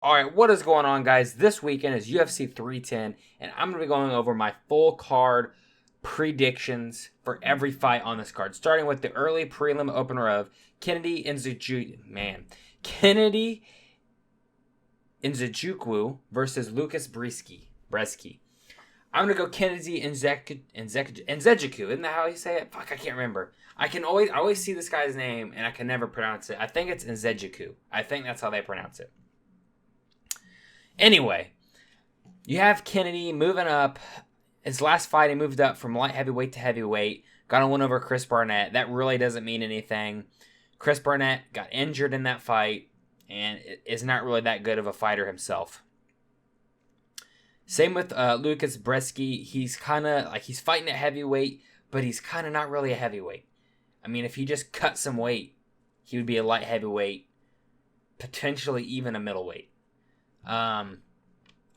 All right, what is going on, guys? This weekend is UFC 310, and I'm going to be going over my full card predictions for every fight on this card, starting with the early prelim opener of Kennedy Nzechukwu versus Lucas Bresky. I'm going to go Kennedy Nzechukwu. Isn't that how you say it? Fuck, I can't remember. I always see this guy's name, and I can never pronounce it. I think it's Nzechukwu. I think that's how they pronounce it. Anyway, you have Kennedy moving up. His last fight, he moved up from light heavyweight to heavyweight. Got a win over Chris Barnett. That really doesn't mean anything. Chris Barnett got injured in that fight and is not really that good of a fighter himself. Same with Lucas Bresky. He's kind of like he's fighting at heavyweight, but he's kind of not really a heavyweight. I mean, if he just cut some weight, he would be a light heavyweight, potentially even a middleweight. I'm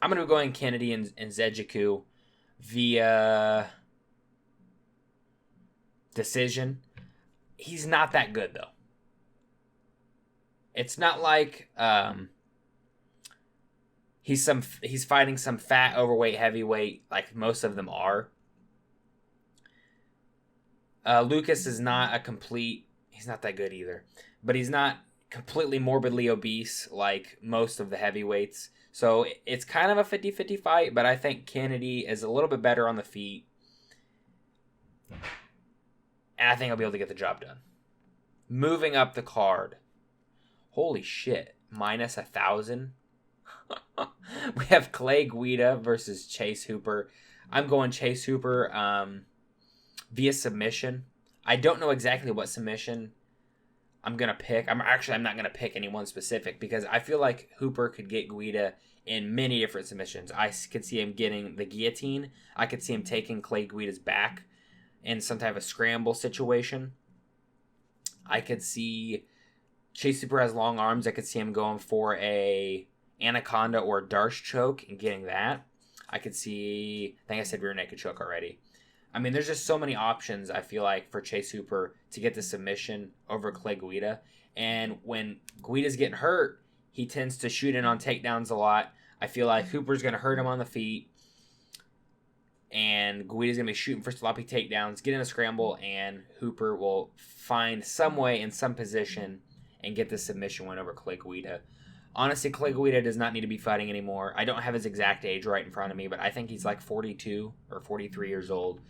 going to go in Kennedy and Nzechukwu via decision. He's not that good, though. It's not like he's fighting some fat, overweight, heavyweight like most of them are. Lucas is not he's not that good either. But he's not completely morbidly obese like most of the heavyweights. So it's kind of a 50-50 fight, but I think Kennedy is a little bit better on the feet. And I think I'll be able to get the job done. Moving up the card. Holy shit. Minus 1,000. We have Clay Guida versus Chase Hooper. I'm going Chase Hooper via submission. I don't know exactly what submission I'm going to pick. I'm not going to pick anyone specific because I feel like Hooper could get Guida in many different submissions. I could see him getting the guillotine. I could see him taking Clay Guida's back in some type of scramble situation. I could see Chase Hooper has long arms. I could see him going for a anaconda or a Darce choke and getting that. I think I said rear naked choke already. I mean, there's just so many options, I feel like, for Chase Hooper to get the submission over Clay Guida. And when Guida's getting hurt, he tends to shoot in on takedowns a lot. I feel like Hooper's going to hurt him on the feet. And Guida's going to be shooting for sloppy takedowns, get in a scramble, and Hooper will find some way in some position and get the submission win over Clay Guida. Honestly, Clay Guida does not need to be fighting anymore. I don't have his exact age right in front of me, but I think he's like 42 or 43 years old.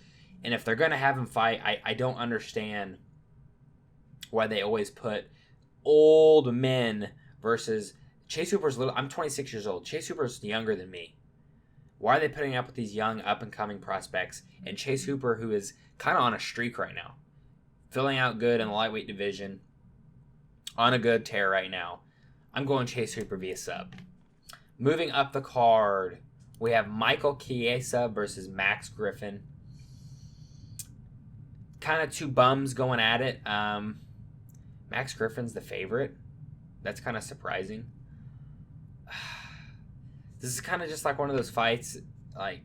And if they're going to have him fight, I don't understand why they always put old men versus Chase Hooper's little. I'm 26 years old. Chase Hooper's younger than me. Why are they putting up with these young up-and-coming prospects? And Chase Hooper, who is kind of on a streak right now, filling out good in the lightweight division, on a good tear right now. I'm going Chase Hooper via sub. Moving up the card, we have Michael Chiesa versus Max Griffin. Kind of two bums going at it. Max Griffin's the favorite. That's kind of surprising. This is kind of just like one of those fights, like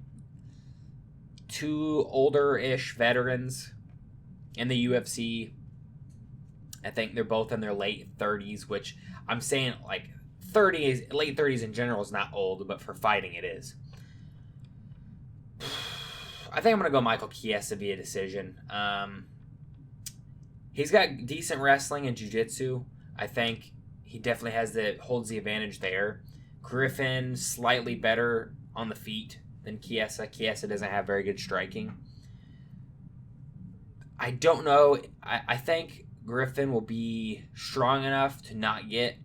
two older-ish veterans in the UFC. I think they're both in their late 30s, which I'm saying like late 30s in general is not old, but for fighting it is. I think I'm going to go Michael Chiesa via decision. He's got decent wrestling and jiu-jitsu. I think he definitely holds the advantage there. Griffin, slightly better on the feet than Chiesa. Chiesa doesn't have very good striking. I don't know. I think Griffin will be strong enough to not get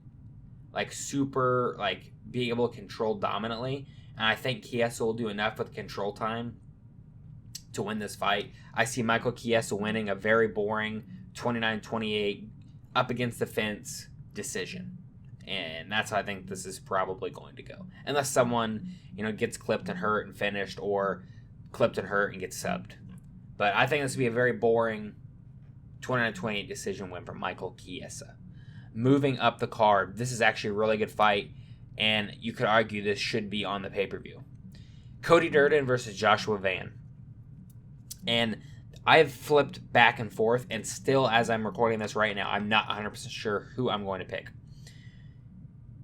be able to control dominantly. And I think Chiesa will do enough with control time to win this fight. I see Michael Chiesa winning a very boring 29-28 up against the fence decision. And that's how I think this is probably going to go. Unless someone, gets clipped and hurt and finished, or clipped and hurt and gets subbed. But I think this will be a very boring 29-28 decision win for Michael Chiesa. Moving up the card, this is actually a really good fight, and you could argue this should be on the pay-per-view. Cody Durden versus Joshua Van. And I've flipped back and forth, and still, as I'm recording this right now, I'm not 100% sure who I'm going to pick.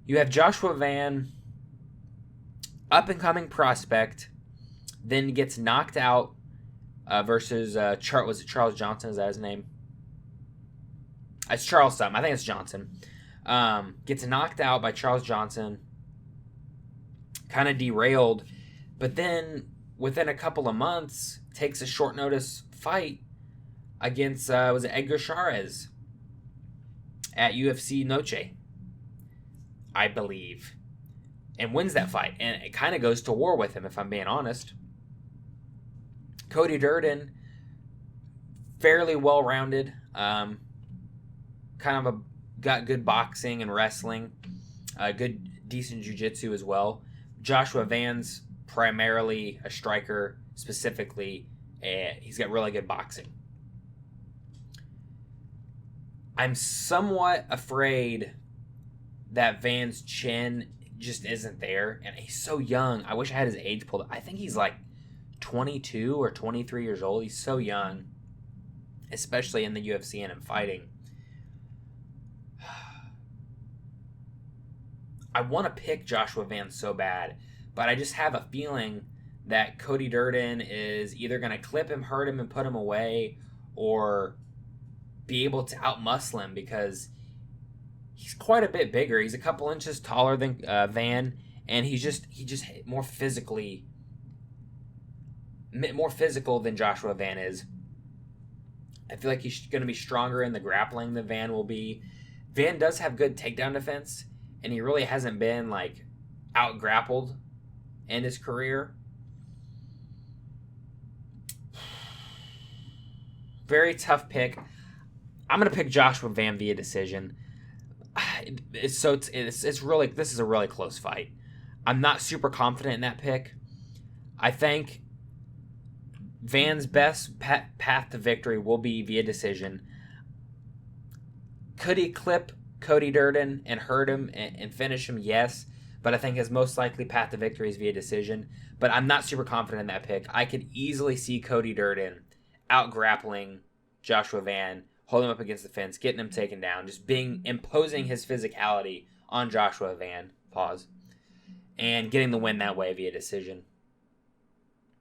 You have Joshua Van, up-and-coming prospect, then gets knocked out versus was it Charles Johnson? Is that his name? It's Charles something. I think it's Johnson. Gets knocked out by Charles Johnson. Kind of derailed. But then, within a couple of months, takes a short notice fight against, was it Edgar Chairez at UFC Noche, I believe. And wins that fight. And it kind of goes to war with him, if I'm being honest. Cody Durden, fairly well-rounded. Got good boxing and wrestling. Decent jiu-jitsu as well. Joshua Van's primarily a striker, specifically. He's got really good boxing. I'm somewhat afraid that Van's chin just isn't there, and he's so young. I wish I had his age pulled up. I think he's like 22 or 23 years old. He's so young, especially in the UFC and in fighting. I want to pick Joshua Van so bad, but I just have a feeling that Cody Durden is either going to clip him, hurt him, and put him away, or be able to outmuscle him because he's quite a bit bigger. He's a couple inches taller than Van, and he's just more physical than Joshua Van is. I feel like he's going to be stronger in the grappling than Van will be. Van does have good takedown defense, and he really hasn't been like out grappled in his career. Very tough pick. I'm gonna pick Joshua Van via decision. This is a really close fight. I'm not super confident in that pick. I think Van's best path to victory will be via decision. Could he clip Cody Durden and hurt him and finish him? Yes. But I think his most likely path to victory is via decision. But I'm not super confident in that pick. I could easily see Cody Durden out grappling Joshua Van, holding him up against the fence, getting him taken down, just imposing his physicality on Joshua Van, and getting the win that way via decision.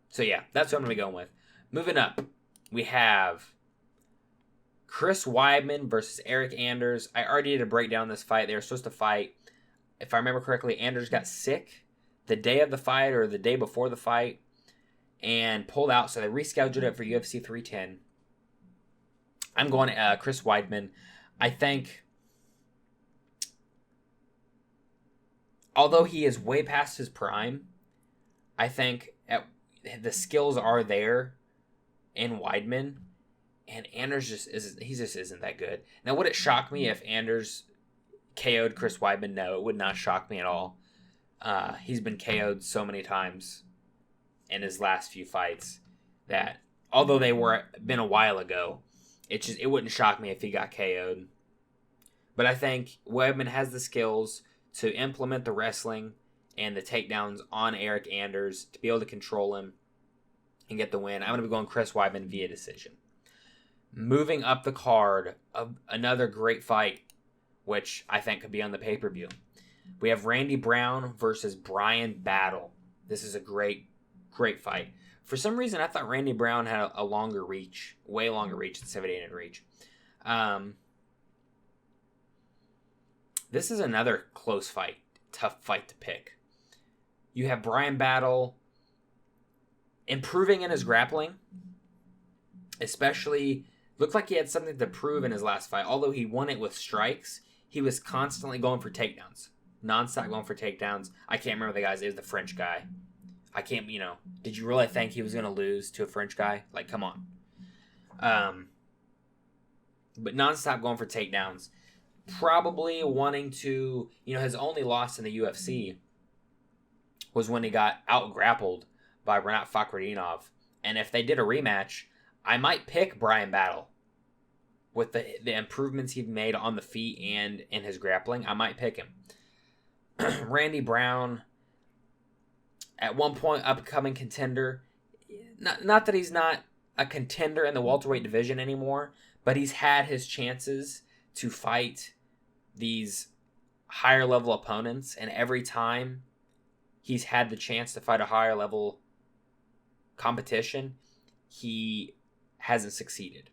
So yeah, that's what I'm going to be going with. Moving up, we have Chris Weidman versus Eric Anders. I already did a breakdown of this fight. They were supposed to fight, if I remember correctly, Anders got sick the day of the fight or the day before the fight and pulled out, so they rescheduled it for UFC 310. I'm going Chris Weidman. I think, although he is way past his prime, I think the skills are there in Weidman, and Anders just isn't that good. Now, would it shock me if Anders KO'd Chris Weidman? No, it would not shock me at all. He's been KO'd so many times in his last few fights that, although they were been a while ago, it wouldn't shock me if he got KO'd. But I think Weidman has the skills to implement the wrestling and the takedowns on Eric Anders to be able to control him and get the win. I'm going to be going Chris Weidman via decision. Moving up the card, another great fight, which I think could be on the pay-per-view. We have Randy Brown versus Brian Battle. This is a great, great fight. For some reason, I thought Randy Brown had a longer reach, way longer reach than 78 in reach. This is another close fight, tough fight to pick. You have Brian Battle improving in his grappling, especially looked like he had something to prove in his last fight. Although he won it with strikes, he was constantly going for takedowns, nonstop going for takedowns. I can't remember the guy's. It was the French guy. I can't, did you really think he was going to lose to a French guy? Like, come on. But nonstop going for takedowns. Probably wanting to, his only loss in the UFC was when he got out-grappled by Renat Fakhretdinov. And if they did a rematch, I might pick Brian Battle. With the improvements he'd made on the feet and in his grappling, I might pick him. Randy Brown, at one point, upcoming contender. Not that he's not a contender in the welterweight division anymore, but he's had his chances to fight these higher level opponents, and every time he's had the chance to fight a higher level competition, he hasn't succeeded.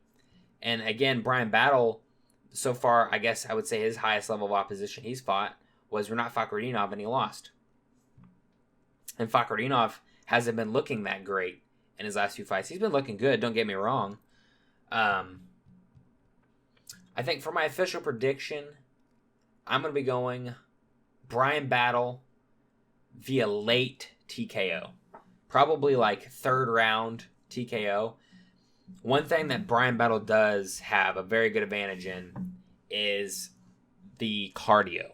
And again, Brian Battle, so far, I guess I would say his highest level of opposition he's fought was Renat Fakhretdinov, and he lost. And Fakhretdinov hasn't been looking that great in his last few fights. He's been looking good, don't get me wrong. I think for my official prediction, I'm going to be going Brian Battle via late TKO. Probably like third round TKO. One thing that Brian Battle does have a very good advantage in is the cardio.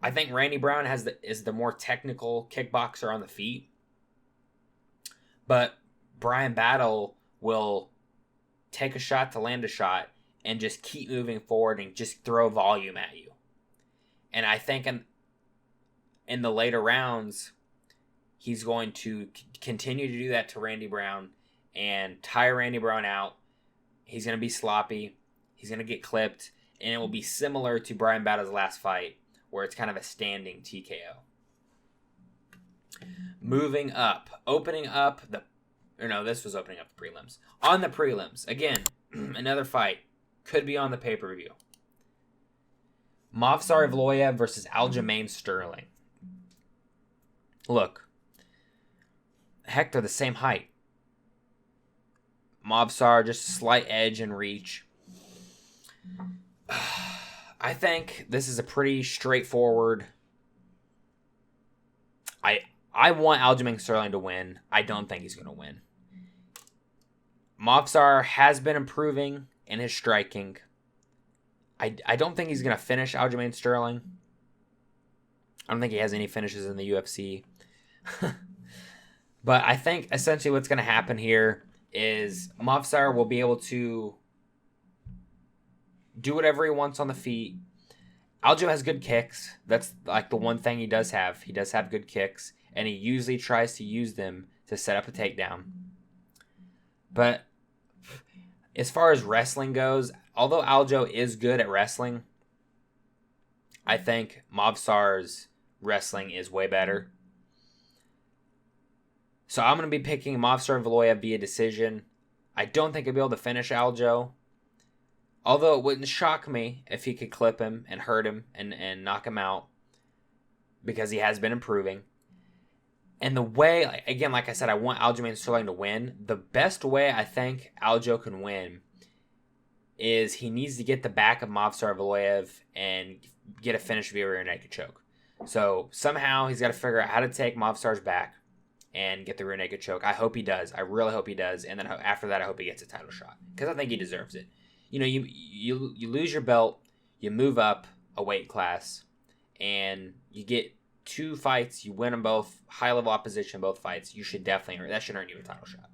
I think Randy Brown is the more technical kickboxer on the feet. But Brian Battle will take a shot to land a shot and just keep moving forward and just throw volume at you. And I think in the later rounds, he's going to continue to do that to Randy Brown and tire Randy Brown out. He's going to be sloppy. He's going to get clipped. And it will be similar to Brian Battle's last fight, where it's kind of a standing TKO. Moving up. This was opening up the prelims. On the prelims, again, another fight. Could be on the pay-per-view. Movsar Evloev versus Aljamain Sterling. Look. Heck, they're the same height. Movsar, just a slight edge and reach. I think this is a pretty straightforward. I want Aljamain Sterling to win. I don't think he's going to win. Movsar has been improving in his striking. I don't think he's going to finish Aljamain Sterling. I don't think he has any finishes in the UFC. But I think essentially what's going to happen here is Movsar will be able to do whatever he wants on the feet. Aljo has good kicks. That's like the one thing he does have. He does have good kicks, and he usually tries to use them to set up a takedown. But as far as wrestling goes, although Aljo is good at wrestling, I think Movsar's wrestling is way better. So I'm going to be picking Movsar Evloev via decision. I don't think he'll be able to finish Aljo. Although it wouldn't shock me if he could clip him and hurt him and knock him out, because he has been improving. And the way, again, like I said, I want Aljamain Sterling to win. The best way I think Aljo can win is he needs to get the back of Movsar Evloev and get a finish via rear naked choke. So somehow he's got to figure out how to take Movsar's back and get the rear naked choke. I hope he does. I really hope he does. And then after that, I hope he gets a title shot, because I think he deserves it. You know, you lose your belt, you move up a weight class, and you get 2 fights, you win them both, high-level opposition, both fights. You should definitely, that should earn you a title shot.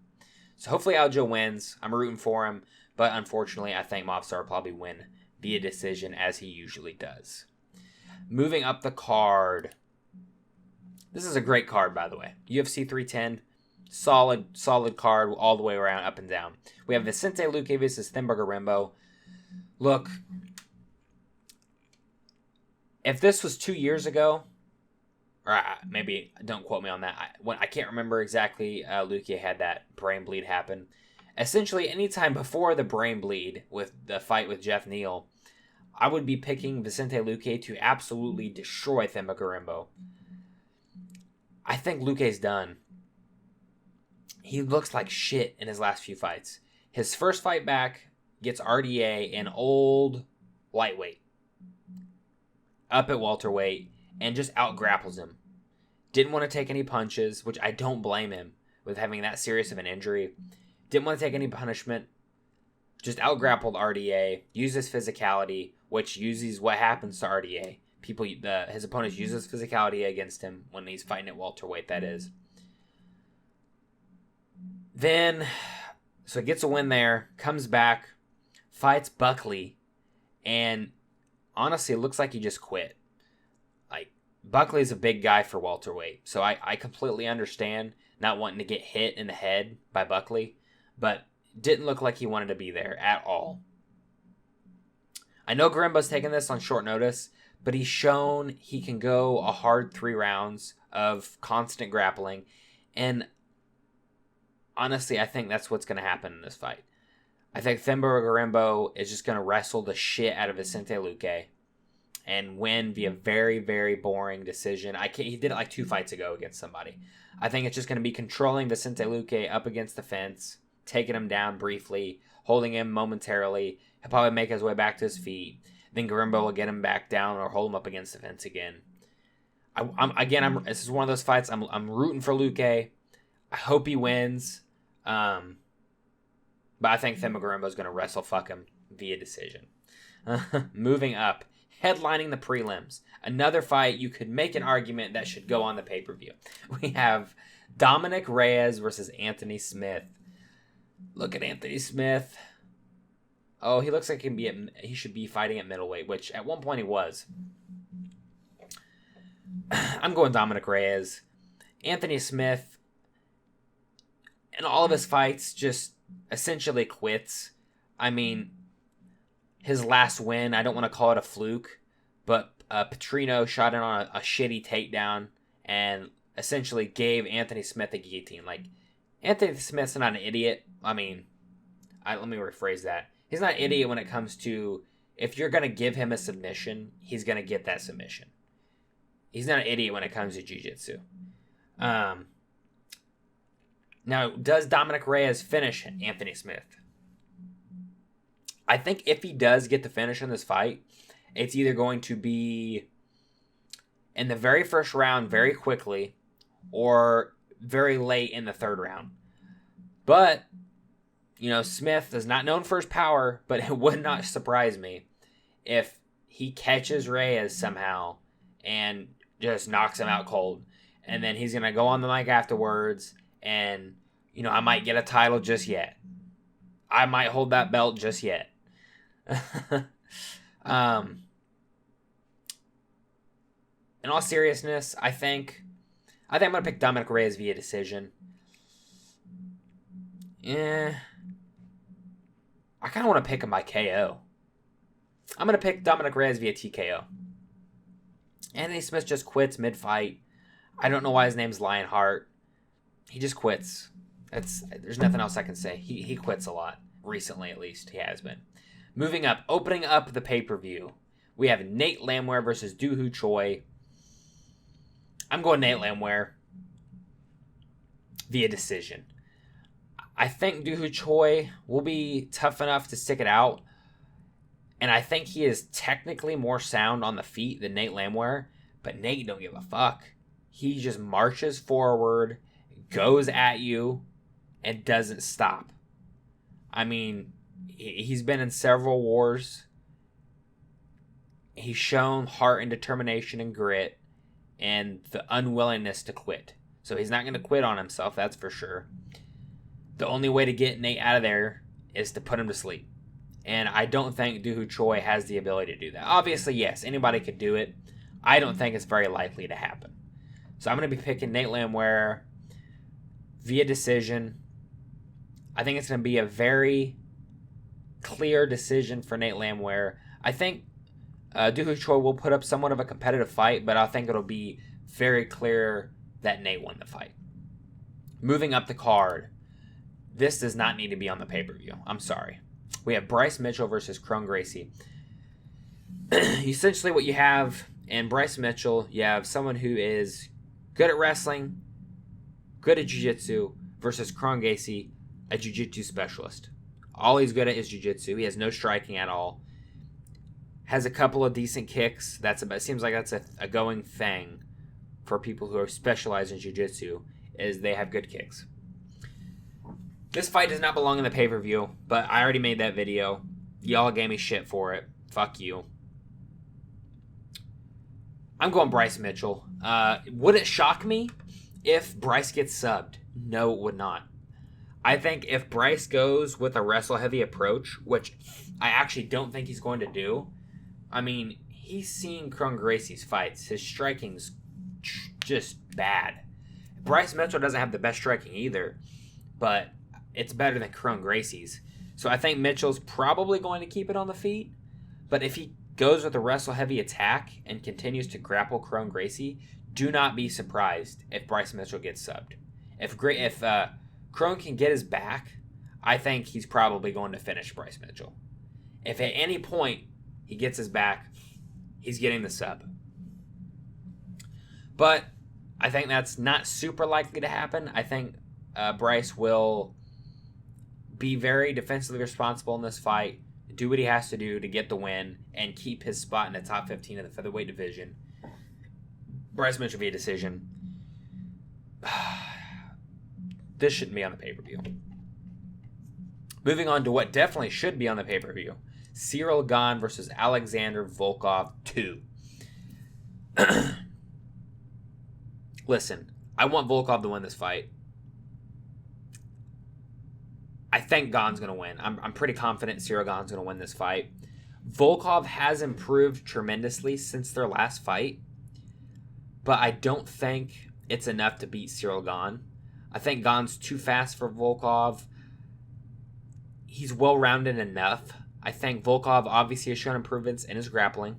So hopefully Aljo wins. I'm rooting for him, but unfortunately, I think Movsar will probably win via decision, as he usually does. Moving up the card. This is a great card, by the way. UFC 310. Solid card all the way around, up and down. We have Vicente Luque versus Themba Gorimbo. Look, if this was 2 years ago, or maybe don't quote me on that. I can't remember exactly. Luque had that brain bleed happen. Essentially, anytime before the brain bleed with the fight with Jeff Neal, I would be picking Vicente Luque to absolutely destroy Themba Gorimbo. I think Luque's done. He looks like shit in his last few fights. His first fight back gets RDA, an old lightweight, up at welterweight, and just out-grapples him. Didn't want to take any punches, which I don't blame him with having that serious of an injury. Didn't want to take any punishment. Just out-grappled RDA, used his physicality, which uses what happens to RDA. His opponents use his physicality against him when he's fighting at welterweight, that is. Then, so he gets a win there, comes back, fights Buckley, and honestly, it looks like he just quit. Like, Buckley's a big guy for welterweight, so I completely understand not wanting to get hit in the head by Buckley, but didn't look like he wanted to be there at all. I know Gorimbo's taking this on short notice, but he's shown he can go a hard 3 rounds of constant grappling. And honestly, I think that's what's going to happen in this fight. I think Themba Gorimbo is just going to wrestle the shit out of Vicente Luque and win via very, very boring decision. He did it like 2 fights ago against somebody. I think it's just going to be controlling Vicente Luque up against the fence, taking him down briefly, holding him momentarily. He'll probably make his way back to his feet. Then Gorimbo will get him back down or hold him up against the fence again. This is one of those fights. I'm rooting for Luque. I hope he wins. But I think Themba Gorimbo is going to wrestle fuck him via decision. Moving up. Headlining the prelims. Another fight you could make an argument that should go on the pay-per-view. We have Dominic Reyes versus Anthony Smith. Look at Anthony Smith. Oh, he looks like he should be fighting at middleweight, which at one point he was. I'm going Dominic Reyes. Anthony Smith, in all of his fights, just essentially quits. I mean, his last win, I don't want to call it a fluke, but Petrino shot in on a shitty takedown and essentially gave Anthony Smith a guillotine. Like, Anthony Smith's not an idiot. I mean, let me rephrase that. He's not an idiot when it comes to, if you're going to give him a submission, he's going to get that submission. He's not an idiot when it comes to jiu-jitsu. Now, does Dominic Reyes finish Anthony Smith? I think if he does get the finish in this fight, it's either going to be in the very first round very quickly or very late in the 3rd round. But, Smith is not known for his power, but it would not surprise me if he catches Reyes somehow and just knocks him out cold. And then he's going to go on the mic afterwards and, I might get a title just yet. I might hold that belt just yet. In all seriousness, I think I'm going to pick Dominic Reyes via decision. I kind of want to pick him by KO. I'm going to pick Dominic Reyes via TKO. Anthony Smith just quits mid-fight. I don't know why his name's Lionheart. He just quits. There's nothing else I can say. He quits a lot. Recently, at least. He has been. Moving up. Opening up the pay-per-view. We have Nate Landwehr versus Doo Ho Choi. I'm going Nate Landwehr via decision. I think Doo Ho Choi will be tough enough to stick it out. And I think he is technically more sound on the feet than Nate Landwehr. But Nate don't give a fuck. He just marches forward, goes at you, and doesn't stop. I mean, he's been in several wars. He's shown heart and determination and grit and the unwillingness to quit. So he's not going to quit on himself, that's for sure. The only way to get Nate out of there is to put him to sleep. And I don't think Doo Ho Choi has the ability to do that. Obviously, yes, anybody could do it. I don't think it's very likely to happen. So I'm going to be picking Nate Landwehr via decision. I think it's going to be a very clear decision for Nate Landwehr. I think Doo Ho Choi will put up somewhat of a competitive fight, but I think it'll be very clear that Nate won the fight. Moving up the card. This does not need to be on the pay-per-view. I'm sorry. We have Bryce Mitchell versus Kron Gracie. Essentially what you have in Bryce Mitchell, you have someone who is good at wrestling, good at jiu-jitsu, versus Kron Gracie, a jiu-jitsu specialist. All he's good at is jiu-jitsu. He has no striking at all. Has a couple of decent kicks. It seems like that's a going thing for people who are specialized in jiu-jitsu, is they have good kicks. This fight does not belong in the pay-per-view, but I already made that video. Y'all gave me shit for it. Fuck you. I'm going Bryce Mitchell. Would it shock me if Bryce gets subbed? No, it would not. I think if Bryce goes with a wrestle-heavy approach, which I actually don't think he's going to do, I mean, he's seen Kron Gracie's fights. His striking's just bad. Bryce Mitchell doesn't have the best striking either, but it's better than Kron Gracie's. So I think Mitchell's probably going to keep it on the feet. But if he goes with a wrestle-heavy attack and continues to grapple Kron Gracie, do not be surprised if Bryce Mitchell gets subbed. If Kron can get his back, I think he's probably going to finish Bryce Mitchell. If at any point he gets his back, he's getting the sub. But I think that's not super likely to happen. I think Bryce will be very defensively responsible in this fight, do what he has to do to get the win, and keep his spot in the top 15 of the featherweight division. Bryce Mitchell via decision. This shouldn't be on the pay-per-view. Moving on to what definitely should be on the pay-per-view. Cyril Gane versus Alexander Volkov 2. Listen, I want Volkov to win this fight. I think Gane's going to win. I'm pretty confident Cyril Gane's going to win this fight. Volkov has improved tremendously since their last fight, but I don't think it's enough to beat Cyril Gane. I think Gane's too fast for Volkov. He's well-rounded enough. I think Volkov obviously has shown improvements in his grappling.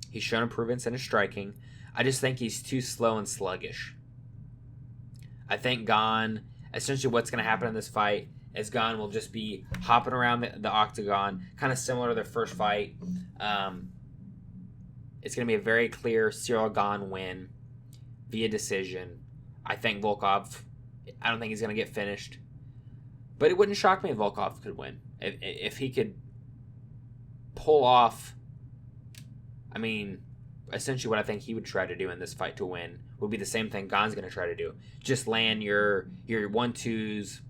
He's shown improvements in his striking. I just think he's too slow and sluggish. I think Gane, essentially what's going to happen in this fight is Gane will just be hopping around the octagon, kind of similar to their first fight. It's going to be a very clear Cyril Gane win via decision. I think Volkov, I don't think he's going to get finished. But it wouldn't shock me if Volkov could win. If he could pull off, I mean, essentially what I think he would try to do in this fight to win would be the same thing Gane's going to try to do. Just land your 1-2s,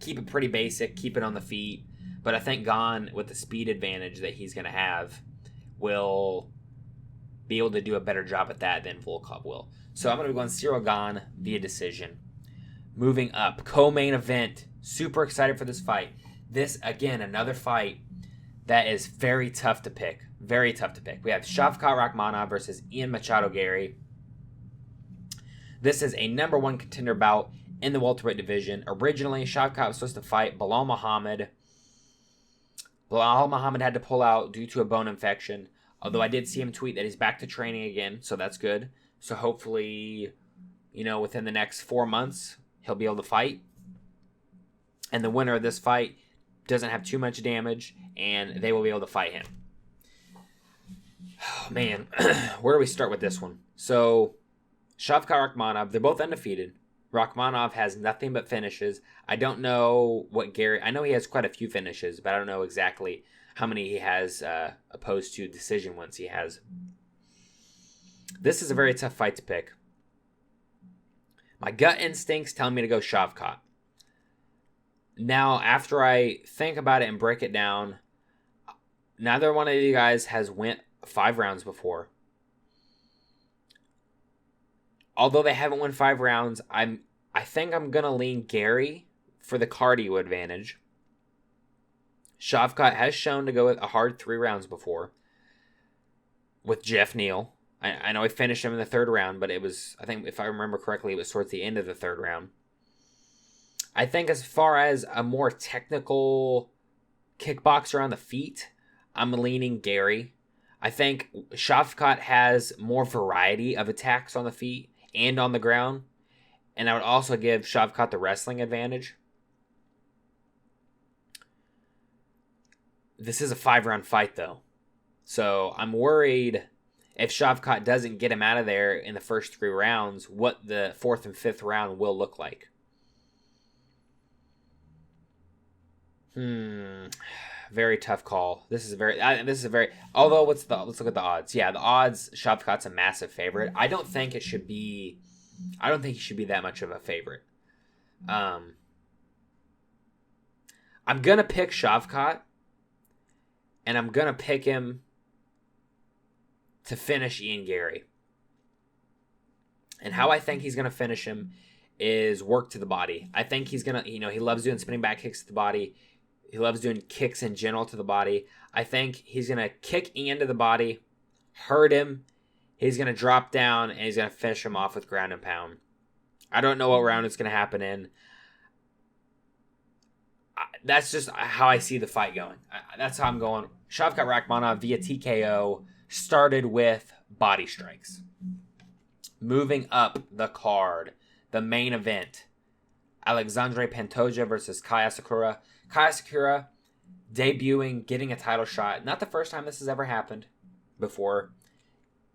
keep it pretty basic, keep it on the feet. But I think Gane, with the speed advantage that he's going to have, will be able to do a better job at that than Volkov will. So I'm going to be going Cyril Gane via decision. Moving up, co-main event. Super excited for this fight. This, again, another fight that is very tough to pick. Very tough to pick. We have Shavkat Rakhmonov versus Ian Machado Gary. This is a number one contender bout in the welterweight division. Originally, Shavkat was supposed to fight Bilal Muhammad. Bilal Muhammad had to pull out due to a bone infection. Although I did see him tweet that he's back to training again, so that's good. So hopefully, within the next 4 months, he'll be able to fight. And the winner of this fight doesn't have too much damage, and they will be able to fight him. Oh, man, where do we start with this one? So, Shavkat Rakhmonov, they're both undefeated. Rakhmonov has nothing but finishes. I don't know what Gary... I know he has quite a few finishes, but I don't know exactly how many he has opposed to decision ones he has. This is a very tough fight to pick. My gut instincts tell me to go Shavkat. Now, after I think about it and break it down, neither one of you guys has went 5 rounds before. Although they haven't won 5 rounds, I think I'm going to lean Gary for the cardio advantage. Shavkat has shown to go with a hard 3 rounds before with Jeff Neal. I know he finished him in the 3rd round, but it was, I think if I remember correctly, it was towards the end of the 3rd round. I think as far as a more technical kickboxer on the feet, I'm leaning Gary. I think Shavkat has more variety of attacks on the feet and on the ground. And I would also give Shavkat the wrestling advantage. This is a 5-round fight, though. So I'm worried if Shavkat doesn't get him out of there in the first 3 rounds, what the 4th and 5th round will look like. Very tough call. This is a very. Although, let's look at the odds. Yeah, the odds. Shavkat's a massive favorite. I don't think he should be that much of a favorite. I'm gonna pick Shavkat, and I'm gonna pick him to finish Ian Gary. And how I think he's gonna finish him is work to the body. I think he's gonna. He loves doing spinning back kicks to the body. He loves doing kicks in general to the body. I think he's going to kick Ian to the body, hurt him. He's going to drop down, and he's going to finish him off with ground and pound. I don't know what round it's going to happen in. that's just how I see the fight going. That's how I'm going. Shavkat Rakhmonov via TKO started with body strikes. Moving up the card, the main event, Alexandre Pantoja versus Kai Asakura. Kai Asakura debuting, getting a title shot. Not the first time this has ever happened before.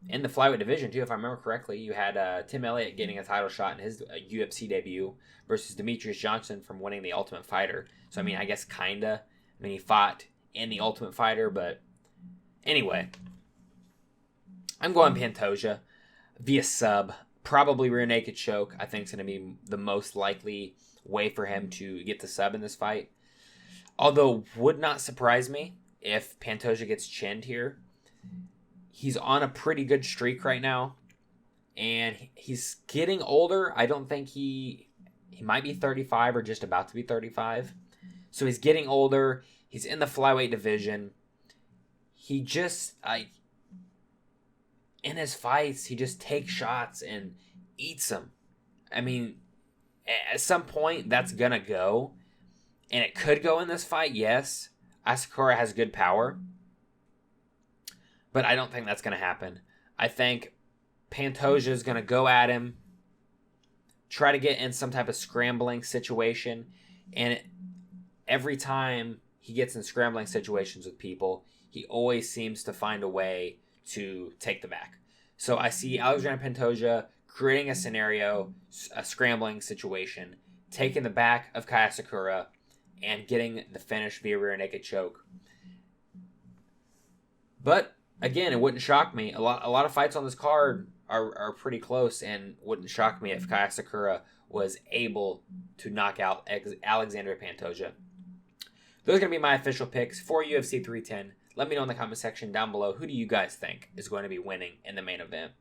In the flyweight division, too, if I remember correctly, you had Tim Elliott getting a title shot in his UFC debut versus Demetrius Johnson from winning the Ultimate Fighter. So, I mean, I guess kinda. I mean, he fought in the Ultimate Fighter, but anyway. I'm going Pantoja via sub. Probably rear naked choke. I think it's going to be the most likely way for him to get the sub in this fight. Although, would not surprise me if Pantoja gets chinned here. He's on a pretty good streak right now, and he's getting older. I don't think he might be 35 or just about to be 35. So he's getting older. He's in the flyweight division. He just, in his fights, he just takes shots and eats them. I mean, at some point, that's going to go. And it could go in this fight, yes. Asakura has good power. But I don't think that's going to happen. I think Pantoja is going to go at him, try to get in some type of scrambling situation, and every time he gets in scrambling situations with people, he always seems to find a way to take the back. So I see Alexandre Pantoja creating a scenario, a scrambling situation, taking the back of Kai Asakura, and getting the finish via rear naked choke. But again, it wouldn't shock me. A lot of fights on this card are pretty close, and wouldn't shock me if Kai Asakura was able to knock out Alexandre Pantoja. Those are going to be my official picks for UFC 310. Let me know in the comment section down below, who do you guys think is going to be winning in the main event?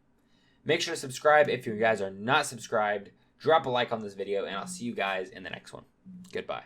Make sure to subscribe if you guys are not subscribed. Drop a like on this video, and I'll see you guys in the next one. Goodbye.